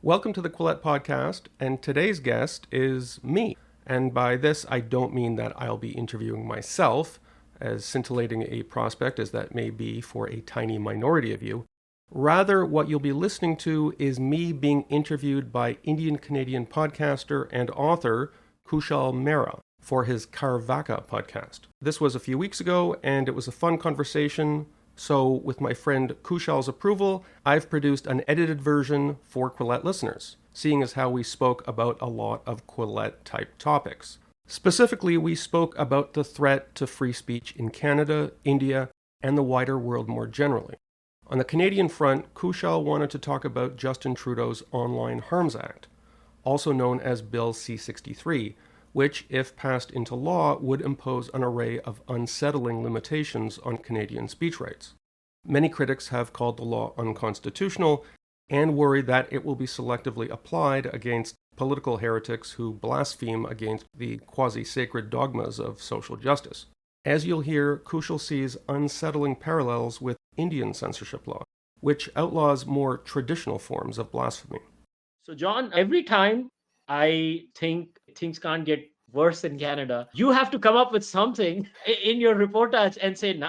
Welcome to the Quillette podcast, and today's guest is me. And by this, I don't mean that I'll be interviewing myself, as scintillating a prospect as that may be for a tiny minority of you. Rather, what you'll be listening to is me being interviewed by Indian-Canadian podcaster and author Kushal Mehra for his Carvaka podcast. This was a few weeks ago, and it was a fun conversation. So, with my friend Kushal's approval, I've produced an edited version for Quillette listeners, seeing as how we spoke about a lot of Quillette-type topics. Specifically, we spoke about the threat to free speech in Canada, India, and the wider world more generally. On the Canadian front, Kushal wanted to talk about Justin Trudeau's Online Harms Act, also known as Bill C63, which, if passed into law, would impose an array of unsettling limitations on Canadian speech rights. Many critics have called the law unconstitutional and worry that it will be selectively applied against political heretics who blaspheme against the quasi-sacred dogmas of social justice. As you'll hear, Kushal sees unsettling parallels with Indian censorship law, which outlaws more traditional forms of blasphemy. So, John, every time I think things can't get worse in Canada, you have to come up with something in your reportage and say,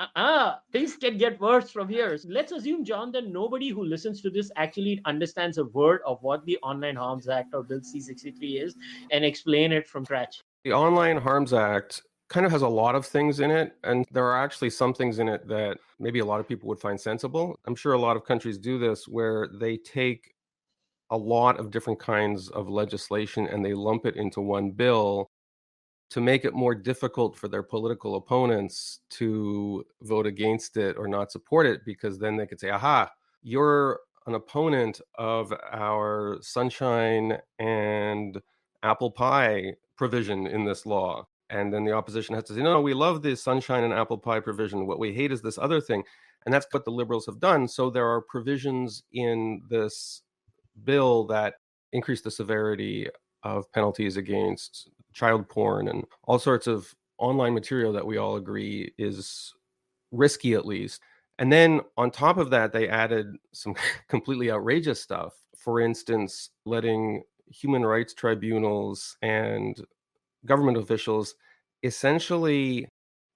things can get worse from here. So let's assume, John, that nobody who listens to this actually understands a word of what the Online Harms Act or Bill C63 is and explain it from scratch. The Online Harms Act kind of has a lot of things in it, and there are actually some things in it that maybe a lot of people would find sensible. I'm sure a lot of countries do this where they take a lot of different kinds of legislation and they lump it into one bill to make it more difficult for their political opponents to vote against it or not support it, because then they could say, aha, you're an opponent of our sunshine and apple pie provision in this law. And then the opposition has to say, no, we love the sunshine and apple pie provision. What we hate is this other thing. And that's what the Liberals have done. So there are provisions in this bill that increase the severity of penalties against child porn and all sorts of online material that we all agree is risky, at least. And then on top of that, they added some completely outrageous stuff. For instance, letting human rights tribunals and government officials essentially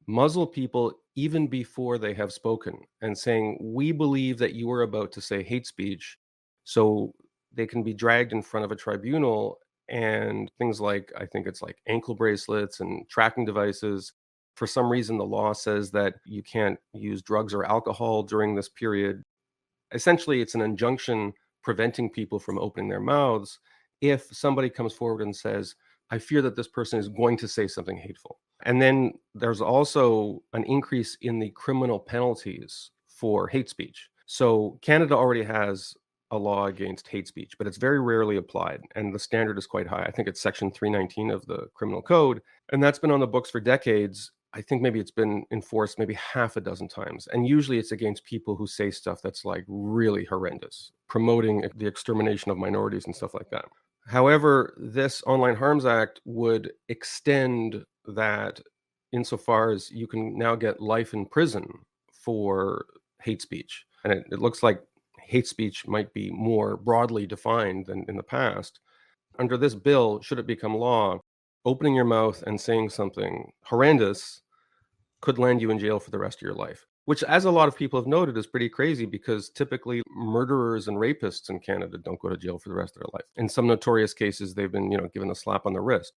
muzzle people even before they have spoken, and saying, we believe that you are about to say hate speech, so they can be dragged in front of a tribunal, and things like, I think it's like ankle bracelets and tracking devices. For some reason, the law says that you can't use drugs or alcohol during this period. Essentially, it's an injunction preventing people from opening their mouths if somebody comes forward and says, I fear that this person is going to say something hateful. And then there's also an increase in the criminal penalties for hate speech. So Canada already has a law against hate speech, but it's very rarely applied, and the standard is quite high. I think it's section 319 of the criminal code, and that's been on the books for decades. I think maybe it's been enforced maybe half a dozen times, and usually it's against people who say stuff that's like really horrendous, promoting the extermination of minorities and stuff like that. However, this Online Harms Act would extend that insofar as you can now get life in prison for hate speech, and it looks like hate speech might be more broadly defined than in the past. Under this bill, should it become law, opening your mouth and saying something horrendous could land you in jail for the rest of your life, which, as a lot of people have noted, is pretty crazy, because typically murderers and rapists in Canada don't go to jail for the rest of their life. In some notorious cases, they've been, given a slap on the wrist.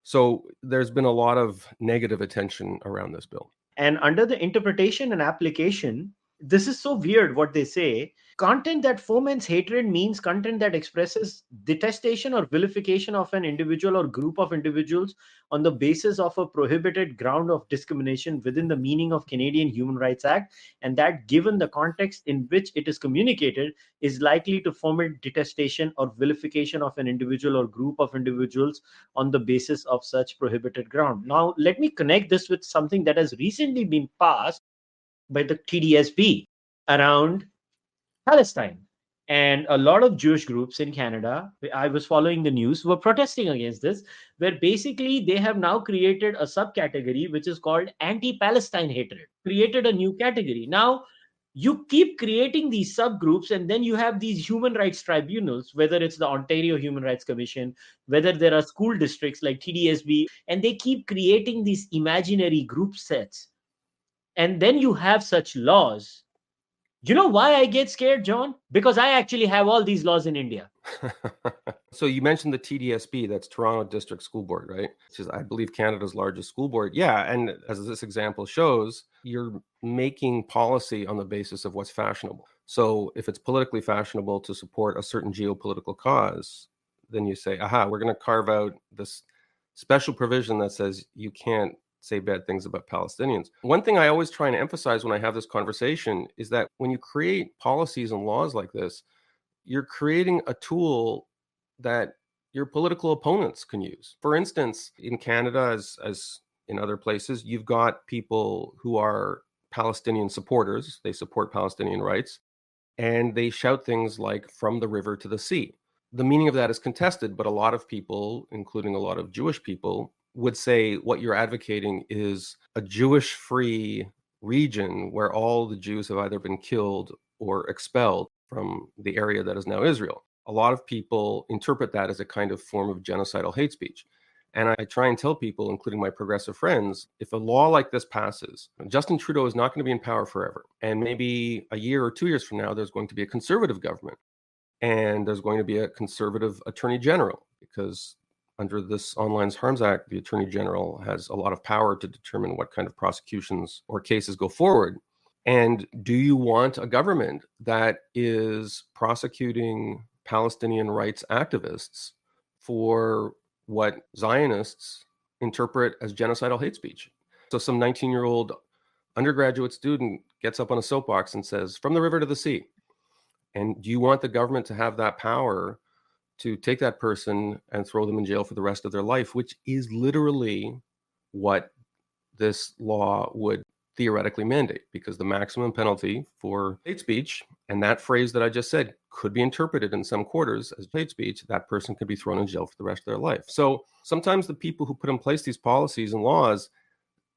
So there's been a lot of negative attention around this bill. And under the interpretation and application, this is so weird what they say. Content that foments hatred means content that expresses detestation or vilification of an individual or group of individuals on the basis of a prohibited ground of discrimination within the meaning of Canadian Human Rights Act, and that, given the context in which it is communicated, is likely to foment detestation or vilification of an individual or group of individuals on the basis of such prohibited ground. Now, let me connect this with something that has recently been passed by the TDSB around Palestine. And a lot of Jewish groups in Canada, I was following the news, were protesting against this, where basically they have now created a subcategory which is called anti-Palestine hatred, created a new category. Now, You keep creating these subgroups, and then you have these human rights tribunals, whether it's the Ontario Human Rights Commission, whether there are school districts like TDSB, and they keep creating these imaginary group sets. And then you have such laws. You know why I get scared, John? Because I actually have all these laws in India. So you mentioned the TDSB, that's Toronto District School Board, right? Which is, I believe, Canada's largest school board. Yeah, and as this example shows, you're making policy on the basis of what's fashionable. So if it's politically fashionable to support a certain geopolitical cause, then you say, aha, we're going to carve out this special provision that says you can't say bad things about Palestinians. One thing I always try and emphasize when I have this conversation is that when you create policies and laws like this, you're creating a tool that your political opponents can use. For instance, in Canada, as in other places, you've got people who are Palestinian supporters. They support Palestinian rights, and they shout things like "from the river to the sea." The meaning of that is contested, but a lot of people, including a lot of Jewish people, would say what you're advocating is a Jewish-free region where all the Jews have either been killed or expelled from the area that is now Israel. A lot of people interpret that as a kind of form of genocidal hate speech. And I try and tell people, including my progressive friends, if a law like this passes, Justin Trudeau is not going to be in power forever. And maybe a year or 2 years from now, there's going to be a conservative government. And there's going to be a conservative attorney general, because under this Online Harms Act, the attorney general has a lot of power to determine what kind of prosecutions or cases go forward. And do you want a government that is prosecuting Palestinian rights activists for what Zionists interpret as genocidal hate speech? So some 19-year-old undergraduate student gets up on a soapbox and says, "From the river to the sea." And do you want the government to have that power to take that person and throw them in jail for the rest of their life, which is literally what this law would theoretically mandate, because the maximum penalty for hate speech, and that phrase that I just said, could be interpreted in some quarters as hate speech, that person could be thrown in jail for the rest of their life. So sometimes the people who put in place these policies and laws,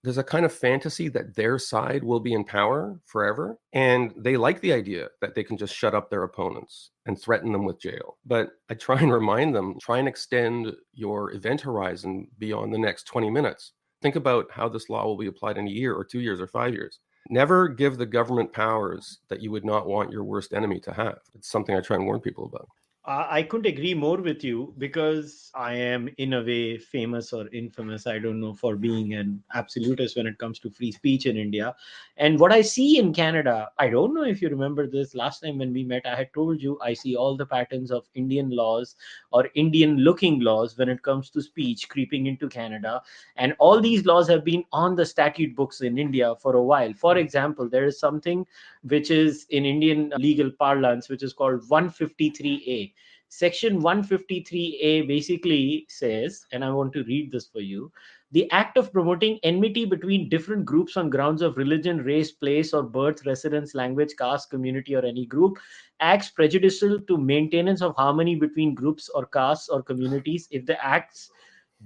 there's a kind of fantasy that their side will be in power forever. And they like the idea that they can just shut up their opponents and threaten them with jail. But I try and remind them, try and extend your event horizon beyond the next 20 minutes. Think about how this law will be applied in a year or 2 years or 5 years. Never give the government powers that you would not want your worst enemy to have. It's something I try and warn people about. I couldn't agree more with you, because I am in a way famous or infamous, I don't know, for being an absolutist when it comes to free speech in India. And what I see in Canada, I don't know if you remember this, last time when we met, I had told you I see all the patterns of Indian laws or Indian looking laws when it comes to speech creeping into Canada. And all these laws have been on the statute books in India for a while. For example, there is something which is in Indian legal parlance, which is called 153A. Section 153A basically says, and I want to read this for you: the act of promoting enmity between different groups on grounds of religion, race, place, or birth, residence, language, caste, community, or any group acts prejudicial to maintenance of harmony between groups or castes or communities if the acts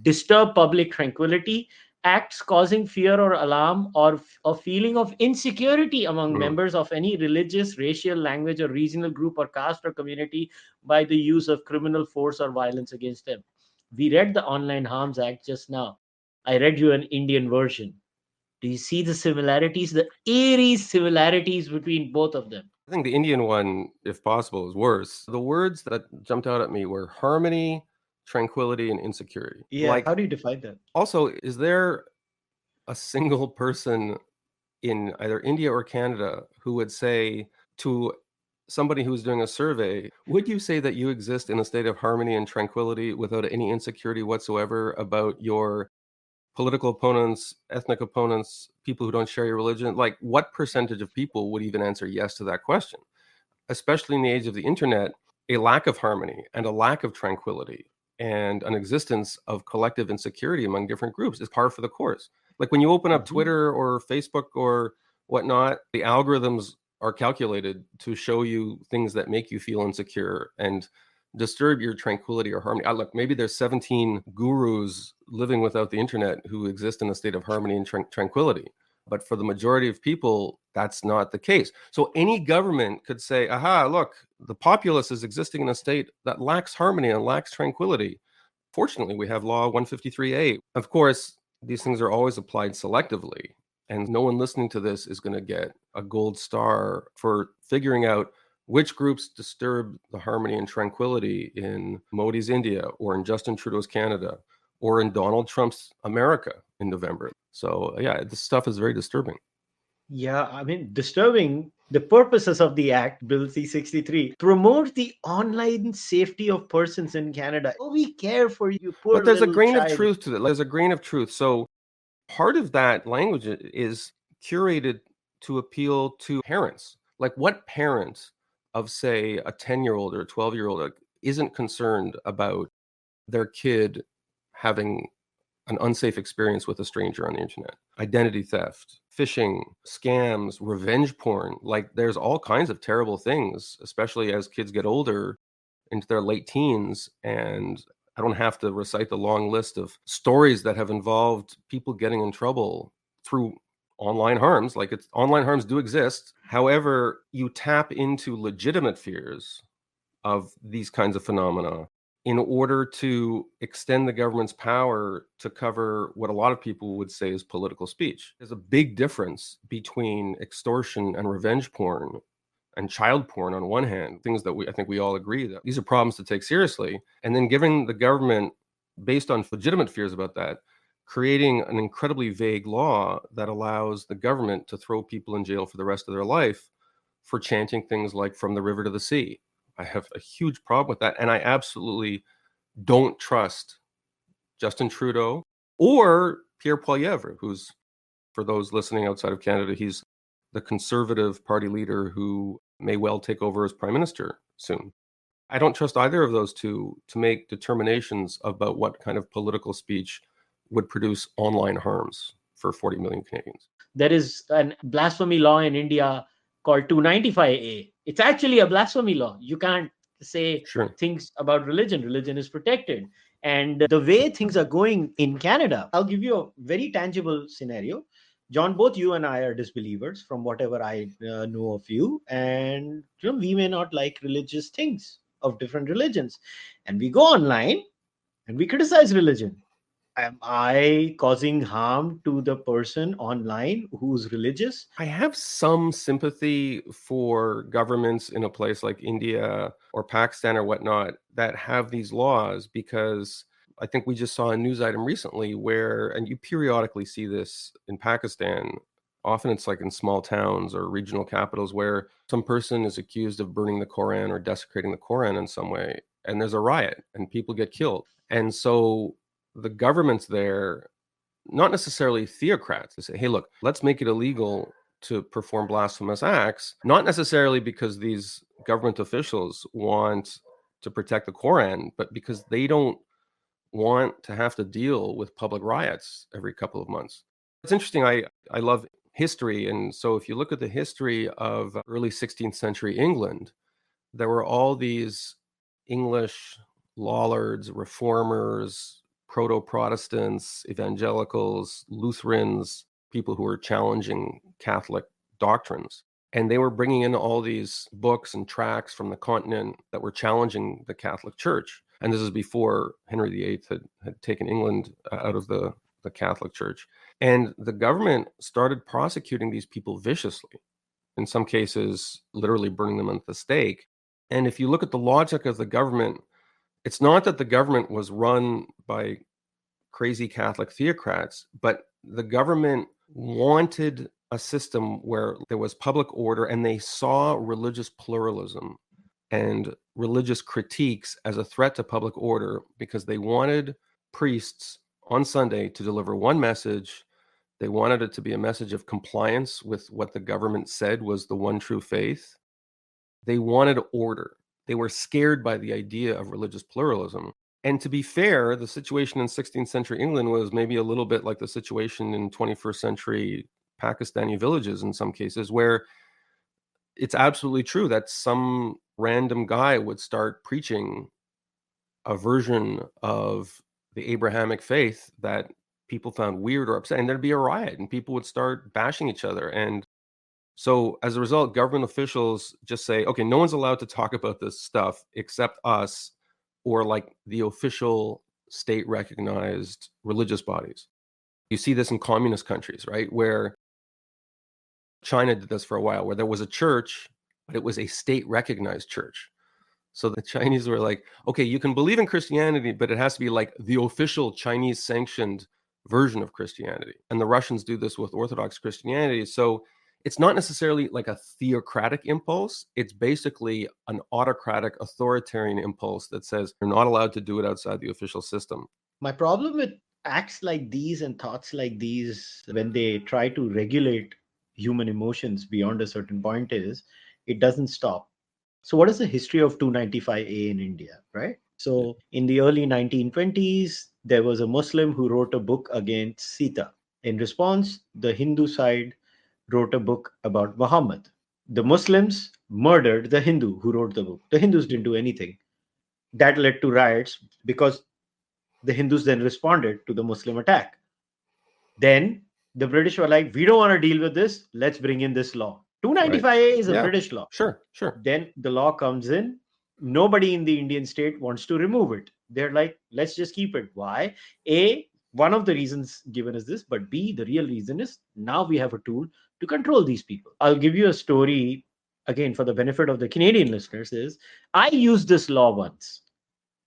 disturb public tranquility, acts causing fear or alarm or a feeling of insecurity among members of any religious, racial, language, or regional group or caste or community by the use of criminal force or violence against them. We read the Online Harms Act just now. I read you an Indian version. Do you see the similarities, the eerie similarities between both of them? I think the Indian one, if possible, is worse. The words that jumped out at me were harmony, tranquility, and insecurity. Yeah. Like, How do you define that? also, is there a single person in either India or Canada who would say to somebody who's doing a survey, would you say that you exist in a state of harmony and tranquility without any insecurity whatsoever about your political opponents, ethnic opponents, people who don't share your religion? Like, what percentage of people would even answer yes to that question? Especially in the age of the internet, a lack of harmony and a lack of tranquility and an existence of collective insecurity among different groups is par for the course. Like when you open up Twitter or Facebook or whatnot, the algorithms are calculated to show you things that make you feel insecure and disturb your tranquility or harmony. Look, maybe there's 17 gurus living without the internet who exist in a state of harmony and tranquility. But for the majority of people, that's not the case. So any government could say, aha, look, the populace is existing in a state that lacks harmony and lacks tranquility. Fortunately, we have Law 153A. Of course, these things are always applied selectively. And no one listening to this is going to get a gold star for figuring out which groups disturb the harmony and tranquility in Modi's India or in Justin Trudeau's Canada or in Donald Trump's America in November. So, yeah, this stuff is very disturbing. Yeah, I mean, disturbing. The purposes of the Act, Bill C63, promote the online safety of persons in Canada. Oh, we care for you, poor But there's a little grain of child. truth to that. There's a grain of truth. So part of that language is curated to appeal to parents. Like, what parent of, say, a 10-year-old or a 12-year-old isn't concerned about their kid having an unsafe experience with a stranger on the internet? Identity theft, phishing, scams, revenge porn. Like, there's all kinds of terrible things, especially as kids get older into their late teens. And I don't have to recite the long list of stories that have involved people getting in trouble through online harms. Like, it's online harms do exist. However, you tap into legitimate fears of these kinds of phenomena in order to extend the government's power to cover what a lot of people would say is political speech. There's a big difference between extortion and revenge porn and child porn on one hand, things that I think we all agree that these are problems to take seriously. And then giving the government, based on legitimate fears about that, creating an incredibly vague law that allows the government to throw people in jail for the rest of their life for chanting things like "from the river to the sea." I have a huge problem with that. And I absolutely don't trust Justin Trudeau or Pierre Poilievre, who's, for those listening outside of Canada, he's the Conservative Party leader who may well take over as Prime Minister soon. I don't trust either of those two to make determinations about what kind of political speech would produce online harms for 40 million Canadians. There is a blasphemy law in India called 295A. It's actually a blasphemy law. You can't say things about religion. Religion is protected. And the way things are going in Canada, I'll give you a very tangible scenario. John, both you and I are disbelievers from whatever I know of you. And we may not like religious things of different religions. And we go online and we criticize religion. Am I causing harm to the person online who's religious? I have some sympathy for governments in a place like India or Pakistan or whatnot that have these laws, because I think we just saw a news item recently where, and you periodically see this in Pakistan, often it's like in small towns or regional capitals, where some person is accused of burning the Koran or desecrating the Koran in some way, and there's a riot and people get killed. And so the governments there, not necessarily theocrats, they say, hey, look, let's make it illegal to perform blasphemous acts, not necessarily because these government officials want to protect the Koran, but because they don't want to have to deal with public riots every couple of months. It's interesting. I love history. And so if you look at the history of early 16th century England, there were all these English lollards, reformers, proto-Protestants, evangelicals, Lutherans, people who were challenging Catholic doctrines. And they were bringing in all these books and tracts from the continent that were challenging the Catholic Church. And this is before Henry VIII had taken England out of the Catholic Church. And the government started prosecuting these people viciously, in some cases literally burning them at the stake. And if you look at the logic of the government, it's not that the government was run by crazy Catholic theocrats, but the government wanted a system where there was public order, and they saw religious pluralism and religious critiques as a threat to public order, because they wanted priests on Sunday to deliver one message. They wanted it to be a message of compliance with what the government said was the one true faith. They wanted order. They were scared by the idea of religious pluralism. And to be fair, the situation in 16th century England was maybe a little bit like the situation in 21st century Pakistani villages in some cases, where it's absolutely true that some random guy would start preaching a version of the Abrahamic faith that people found weird or upsetting, there'd be a riot and people would start bashing each other. And so as a result, government officials just say, okay, no one's allowed to talk about this stuff except us or like the official state recognized religious bodies. You see this in communist countries, right? Where China did this for a while, where there was a church, but it was a state recognized church. So the Chinese were like, okay, you can believe in Christianity, but it has to be like the official Chinese sanctioned version of Christianity. And the Russians do this with Orthodox Christianity. So it's not necessarily like a theocratic impulse. It's basically an autocratic, authoritarian impulse that says you're not allowed to do it outside the official system. My problem with acts like these and thoughts like these, when they try to regulate human emotions beyond a certain point, is it doesn't stop. So what is the history of 295A in India, right? So in the early 1920s, there was a Muslim who wrote a book against Sita. In response, the Hindu side wrote a book about Muhammad. The Muslims murdered the Hindu who wrote the book. The Hindus didn't do anything. That led to riots because the Hindus then responded to the Muslim attack. Then the British were like, we don't want to deal with this. Let's bring in this law. 295A is a British law. Sure. Then the law comes in. Nobody in the Indian state wants to remove it. They're like, let's just keep it. Why? A, one of the reasons given is this, but B, the real reason is now we have a tool to control these people. I'll give you a story, again, for the benefit of the Canadian listeners, is I used this law once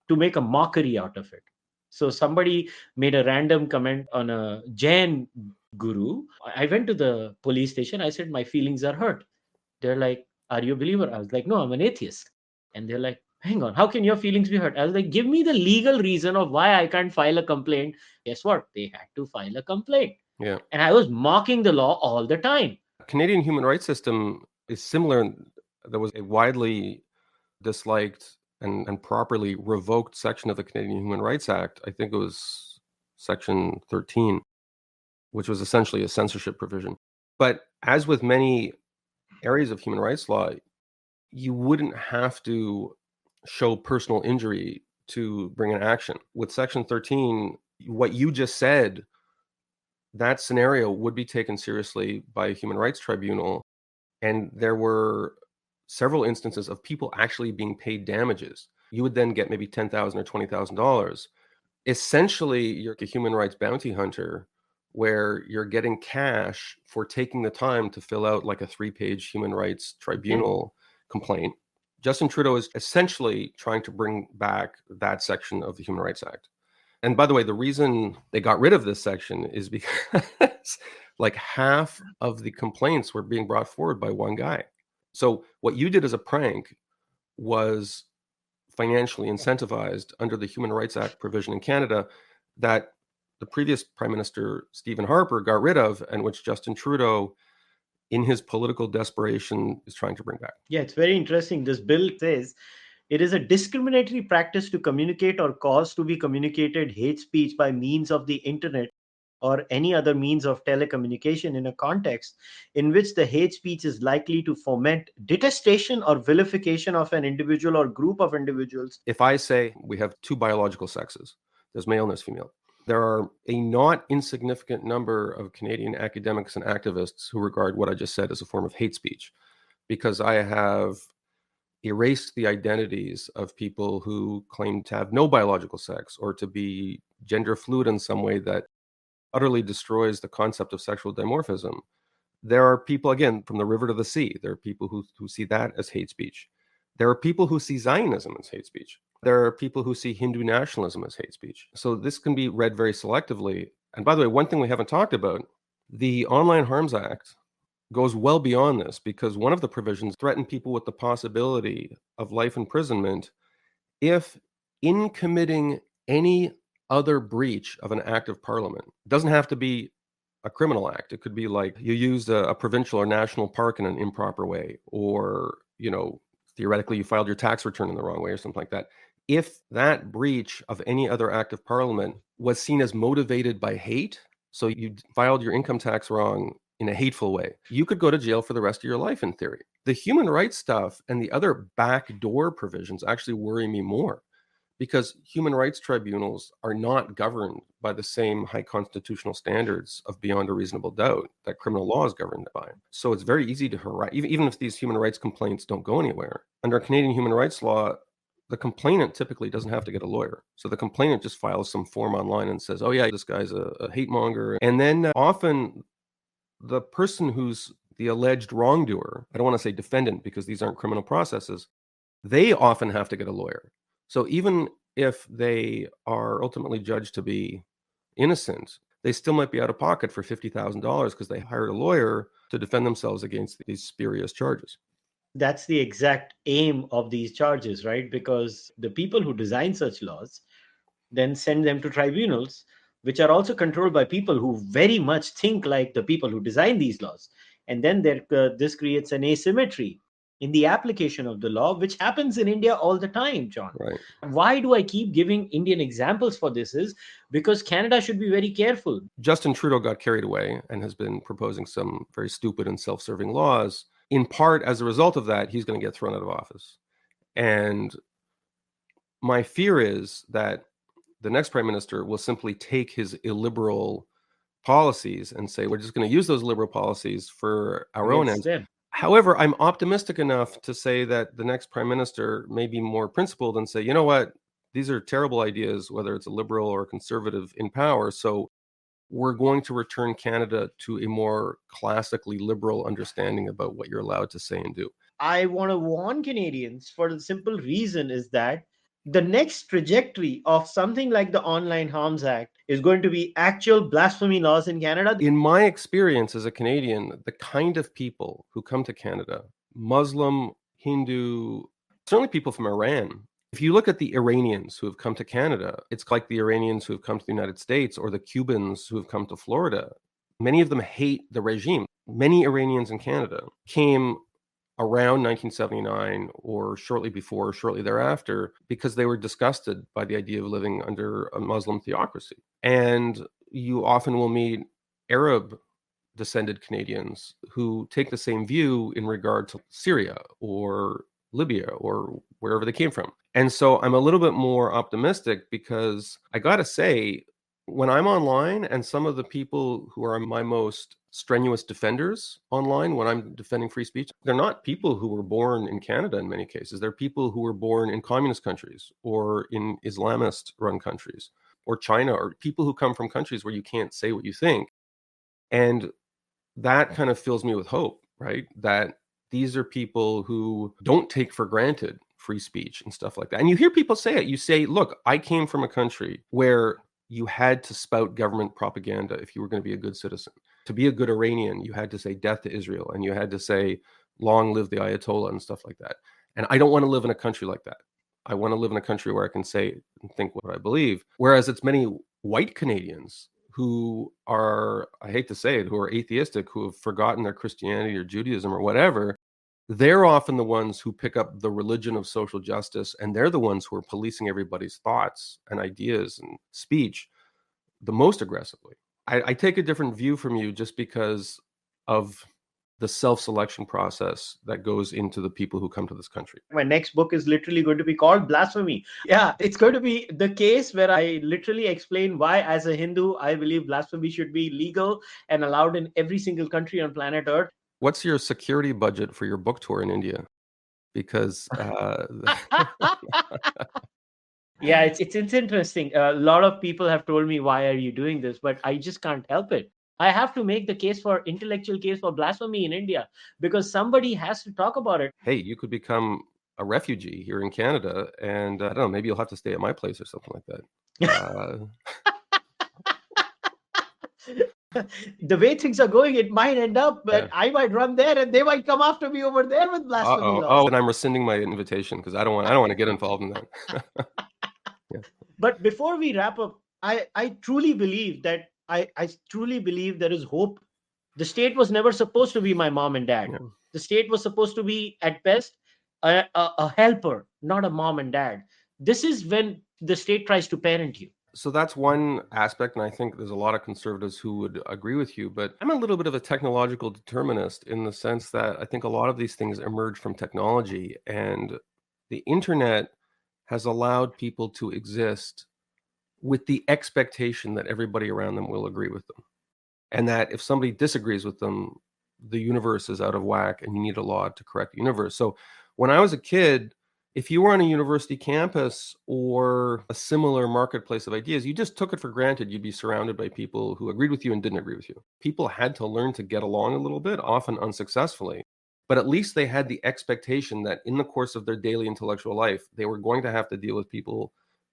to make a mockery out of it. So somebody made a random comment on a Jain guru. I went to the police station. I said, my feelings are hurt. They're like, are you a believer? I was like, no, I'm an atheist. And they're like, hang on, how can your feelings be hurt? I was like, give me the legal reason of why I can't file a complaint. Guess what? They had to file a complaint. Yeah. And I was mocking the law all the time. Canadian human rights system is similar. There was a widely disliked and properly revoked section of the Canadian Human Rights Act. I think it was Section 13, which was essentially a censorship provision. But as with many areas of human rights law, you wouldn't have to show personal injury to bring an action. With Section 13, what you just said, that scenario would be taken seriously by a human rights tribunal. And there were several instances of people actually being paid damages. You would then get maybe $10,000 or $20,000. Essentially, you're a human rights bounty hunter where you're getting cash for taking the time to fill out like a 3-page human rights tribunal complaint. Justin Trudeau is essentially trying to bring back that section of the Human Rights Act. And by the way, the reason they got rid of this section is because like half of the complaints were being brought forward by one guy. So what you did as a prank was financially incentivized under the Human Rights Act provision in Canada that the previous Prime Minister, Stephen Harper, got rid of, and which Justin Trudeau, in his political desperation, is trying to bring back. Yeah, it's very interesting. This bill says it is a discriminatory practice to communicate or cause to be communicated hate speech by means of the internet or any other means of telecommunication in a context in which the hate speech is likely to foment detestation or vilification of an individual or group of individuals. If I say we have two biological sexes, there's male and there's female, there are a not insignificant number of Canadian academics and activists who regard what I just said as a form of hate speech, because I have erased the identities of people who claim to have no biological sex or to be gender fluid in some way that utterly destroys the concept of sexual dimorphism. There are people, again, from the river to the sea. There are people who see that as hate speech. There are people who see Zionism as hate speech. There are people who see Hindu nationalism as hate speech. So this can be read very selectively. And by the way, one thing we haven't talked about, the Online Harms Act goes well beyond this, because one of the provisions threatened people with the possibility of life imprisonment if, in committing any other breach of an act of parliament, it doesn't have to be a criminal act. It could be like you used a provincial or national park in an improper way, or, theoretically you filed your tax return in the wrong way or something like that. If that breach of any other act of parliament was seen as motivated by hate, so you filed your income tax wrong in a hateful way, you could go to jail for the rest of your life in theory. The human rights stuff and the other backdoor provisions actually worry me more, because human rights tribunals are not governed by the same high constitutional standards of beyond a reasonable doubt that criminal law is governed by. So it's very easy to harass, even if these human rights complaints don't go anywhere. Under Canadian human rights law, the complainant typically doesn't have to get a lawyer. So the complainant just files some form online and says, oh yeah, this guy's a hate monger. And then often the person who's the alleged wrongdoer, I don't want to say defendant because these aren't criminal processes, they often have to get a lawyer. So even if they are ultimately judged to be innocent, they still might be out of pocket for $50,000 because they hired a lawyer to defend themselves against these spurious charges. That's the exact aim of these charges, right? Because the people who design such laws then send them to tribunals, which are also controlled by people who very much think like the people who design these laws. And then this creates an asymmetry in the application of the law, which happens in India all the time, John. Right. Why do I keep giving Indian examples for this is because Canada should be very careful. Justin Trudeau got carried away and has been proposing some very stupid and self-serving laws. In part, as a result of that, he's going to get thrown out of office. And my fear is that the next prime minister will simply take his illiberal policies and say, we're just going to use those liberal policies for our own ends. However, I'm optimistic enough to say that the next prime minister may be more principled and say, you know what, these are terrible ideas, whether it's a liberal or a conservative in power. So we're going to return Canada to a more classically liberal understanding about what you're allowed to say and do. I want to warn Canadians for the simple reason is that the next trajectory of something like the Online Harms Act is going to be actual blasphemy laws in Canada. In my experience as a Canadian, the kind of people who come to Canada, Muslim, Hindu, certainly people from Iran. If you look at the Iranians who have come to Canada, it's like the Iranians who have come to the United States or the Cubans who have come to Florida. Many of them hate the regime. Many Iranians in Canada came around 1979 or shortly before or shortly thereafter because they were disgusted by the idea of living under a Muslim theocracy. And you often will meet Arab descended Canadians who take the same view in regard to Syria or Libya or wherever they came from. And so I'm a little bit more optimistic because I got to say, when I'm online and some of the people who are my most strenuous defenders online, when I'm defending free speech, they're not people who were born in Canada in many cases. They're people who were born in communist countries or in Islamist run countries or China, or people who come from countries where you can't say what you think. And that kind of fills me with hope, right? That these are people who don't take for granted free speech and stuff like that. And you hear people say it. You say, look, I came from a country where you had to spout government propaganda if you were going to be a good citizen. To be a good Iranian, you had to say death to Israel, and you had to say long live the Ayatollah and stuff like that. And I don't want to live in a country like that. I want to live in a country where I can say and think what I believe. Whereas it's many white Canadians who are, I hate to say it, who are atheistic, who have forgotten their Christianity or Judaism or whatever. They're often the ones who pick up the religion of social justice, and they're the ones who are policing everybody's thoughts and ideas and speech the most aggressively. I take a different view from you just because of the self-selection process that goes into the people who come to this country. My next book is literally going to be called Blasphemy. Yeah, it's going to be the case where I literally explain why, as a Hindu, I believe blasphemy should be legal and allowed in every single country on planet Earth. What's your security budget for your book tour in India? Because yeah, it's interesting. A lot of people have told me, why are you doing this? But I just can't help it. I have to make the intellectual case for blasphemy in India because somebody has to talk about it. Hey, you could become a refugee here in Canada, and I don't know, maybe you'll have to stay at my place or something like that. The way things are going, it might end up, but I might run there and they might come after me over there with blasphemy laws. Oh, and I'm rescinding my invitation because I don't want to get involved in that. Yeah. But before we wrap up, I truly believe that I truly believe there is hope. The state was never supposed to be my mom and dad. Yeah. The state was supposed to be, at best, a helper, not a mom and dad. This is when the state tries to parent you. So that's one aspect, and I think there's a lot of conservatives who would agree with you, but I'm a little bit of a technological determinist in the sense that I think a lot of these things emerge from technology, and the internet has allowed people to exist with the expectation that everybody around them will agree with them. And that if somebody disagrees with them, the universe is out of whack and you need a law to correct the universe. So when I was a kid, if you were on a university campus or a similar marketplace of ideas, you just took it for granted you'd be surrounded by people who agreed with you and didn't agree with you. People had to learn to get along a little bit, often unsuccessfully, but at least they had the expectation that in the course of their daily intellectual life, they were going to have to deal with people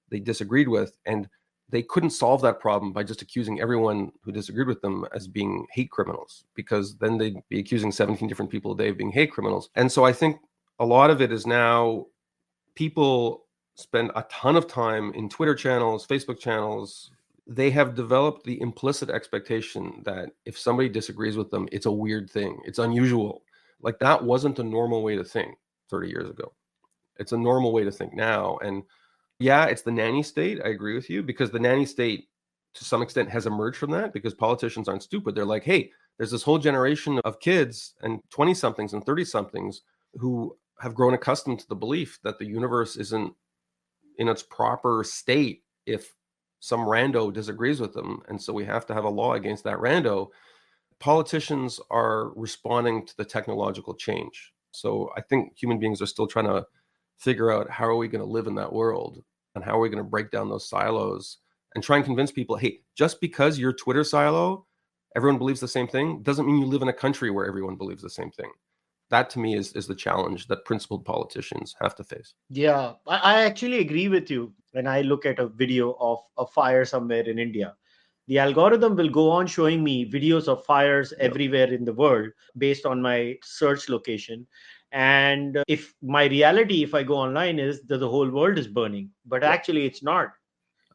they disagreed with, and they couldn't solve that problem by just accusing everyone who disagreed with them as being hate criminals, because then they'd be accusing 17 different people a day of being hate criminals. And so I think a lot of it is now people spend a ton of time in Twitter channels, Facebook channels. They have developed the implicit expectation that if somebody disagrees with them, it's a weird thing. It's unusual. Like that wasn't a normal way to think 30 years ago. It's a normal way to think now. And yeah, it's the nanny state. I agree with you, because the nanny state to some extent has emerged from that because politicians aren't stupid. They're like, hey, there's this whole generation of kids and 20 somethings and 30 somethings who have grown accustomed to the belief that the universe isn't in its proper state if some rando disagrees with them. And so we have to have a law against that rando. Politicians are responding to the technological change. So I think human beings are still trying to figure out how are we going to live in that world and how are we going to break down those silos and try and convince people, hey, just because your Twitter silo, everyone believes the same thing, doesn't mean you live in a country where everyone believes the same thing. That to me is the challenge that principled politicians have to face. Yeah, I actually agree with you. When I look at a video of a fire somewhere in India, the algorithm will go on showing me videos of fires Yep. everywhere in the world based on my search location. And if my reality, if I go online, is that the whole world is burning, but Yep. actually it's not.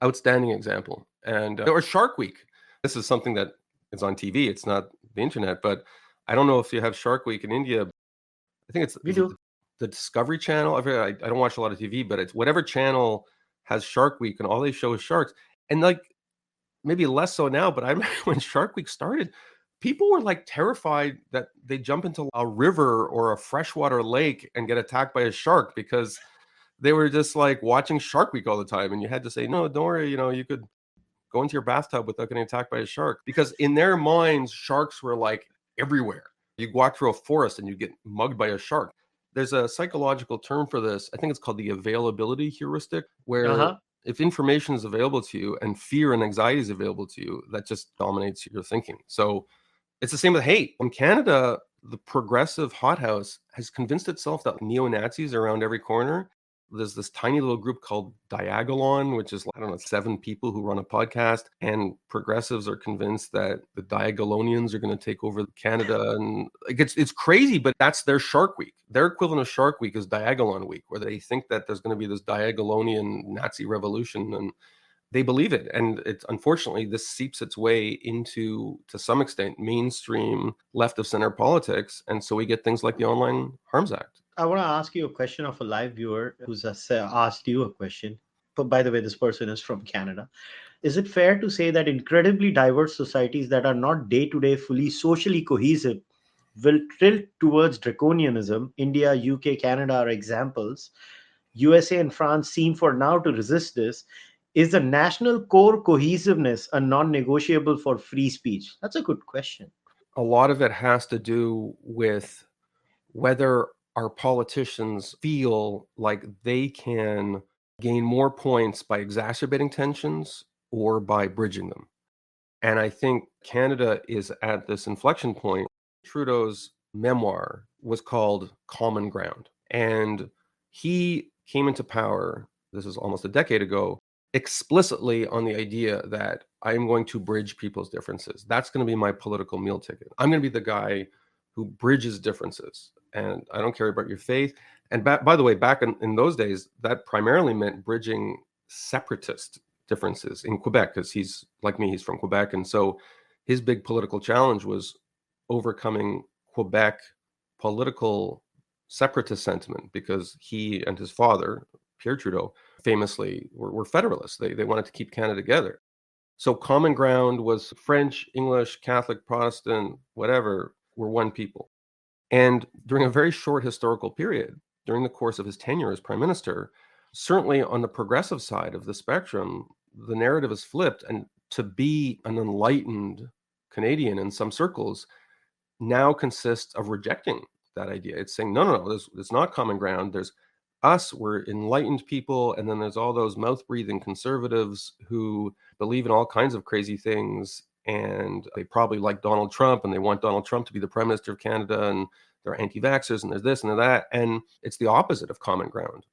Outstanding example. And or Shark Week. This is something that is on TV. It's not the internet, but I don't know if you have Shark Week in India. I think We is it do. the Discovery Channel? I don't watch a lot of TV, but it's whatever channel has Shark Week, and all they show is sharks. And like maybe less so now, but I remember when Shark Week started, people were like terrified that they jump into a river or a freshwater lake and get attacked by a shark because they were just like watching Shark Week all the time. And you had to say, no, don't worry, you could go into your bathtub without getting attacked by a shark, because in their minds, sharks were like everywhere. You walk through a forest and you get mugged by a shark. There's a psychological term for this. I think it's called the availability heuristic, where Uh-huh. if information is available to you and fear and anxiety is available to you, that just dominates your thinking. So it's the same with hate. In Canada, the progressive hothouse has convinced itself that neo-Nazis are around every corner. There's this tiny little group called Diagolon, which is, I don't know, 7 people who run a podcast. And progressives are convinced that the Diagolonians are going to take over Canada. And like, it's crazy, but that's their Shark Week. Their equivalent of Shark Week is Diagolon Week, where they think that there's going to be this Diagolonian Nazi revolution. And they believe it. And it's unfortunately, this seeps its way into, to some extent, mainstream left of center politics. And so we get things like the Online Harms Act. I want to ask you a question of a live viewer who's asked you a question. But by the way, this person is from Canada. Is it fair to say that incredibly diverse societies that are not day to day fully socially cohesive will tilt towards draconianism? India, UK, Canada are examples. USA and France seem for now to resist this. Is the national core cohesiveness a non negotiable for free speech? That's a good question. A lot of it has to do with whether our politicians feel like they can gain more points by exacerbating tensions or by bridging them. And I think Canada is at this inflection point. Trudeau's memoir was called Common Ground. And he came into power, this is almost a decade ago, explicitly on the idea that I am going to bridge people's differences. That's going to be my political meal ticket. I'm going to be the guy who bridges differences. And I don't care about your faith. And by the way, back in those days, that primarily meant bridging separatist differences in Quebec, because he's like me, he's from Quebec. And so his big political challenge was overcoming Quebec political separatist sentiment, because he and his father, Pierre Trudeau, famously were federalists. They wanted to keep Canada together. So common ground was French, English, Catholic, Protestant, whatever, were one people. And during a very short historical period, during the course of his tenure as prime minister, Certainly on the progressive side of the spectrum, the narrative is flipped, and to be an enlightened Canadian in some circles now consists of rejecting that idea. It's saying, no, there's not common ground. There's us, we're enlightened people, and then there's all those mouth-breathing conservatives who believe in all kinds of crazy things, and they probably like Donald Trump, and they want Donald Trump to be the Prime Minister of Canada, and they're anti-vaxxers, and there's this and that, and it's the opposite of common ground.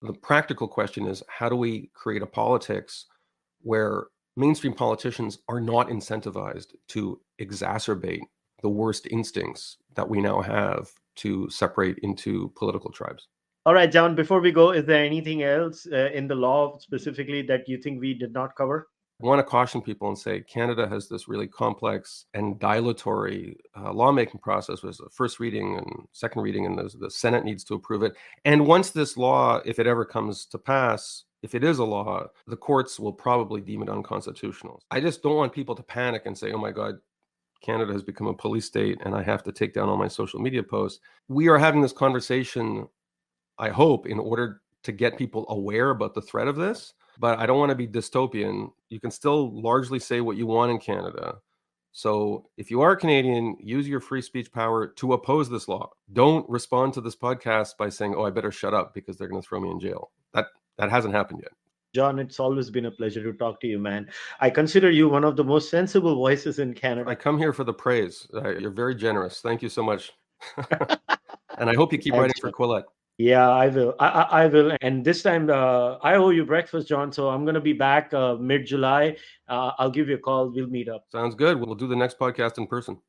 The practical question is, how do we create a politics where mainstream politicians are not incentivized to exacerbate the worst instincts that we now have to separate into political tribes? All right, John, before we go, is there anything else in the law specifically that you think we did not cover? I want to caution people and say Canada has this really complex and dilatory lawmaking process. There's a first reading and second reading, and the Senate needs to approve it. And once this law, if it ever comes to pass, if it is a law, the courts will probably deem it unconstitutional. I just don't want people to panic and say, oh my God, Canada has become a police state and I have to take down all my social media posts. We are having this conversation, I hope, in order to get people aware about the threat of this. But I don't want to be dystopian. You can still largely say what you want in Canada. So if you are Canadian, use your free speech power to oppose this law. Don't respond to this podcast by saying, oh, I better shut up because they're going to throw me in jail. That hasn't happened yet. John, it's always been a pleasure to talk to you, man. I consider you one of the most sensible voices in Canada. I come here for the praise. You're very generous. Thank you so much. And I hope you keep writing for Quillette. Yeah, I will. I will. And this time, I owe you breakfast, John. So I'm going to be back mid-July. I'll give you a call. We'll meet up. Sounds good. We'll do the next podcast in person.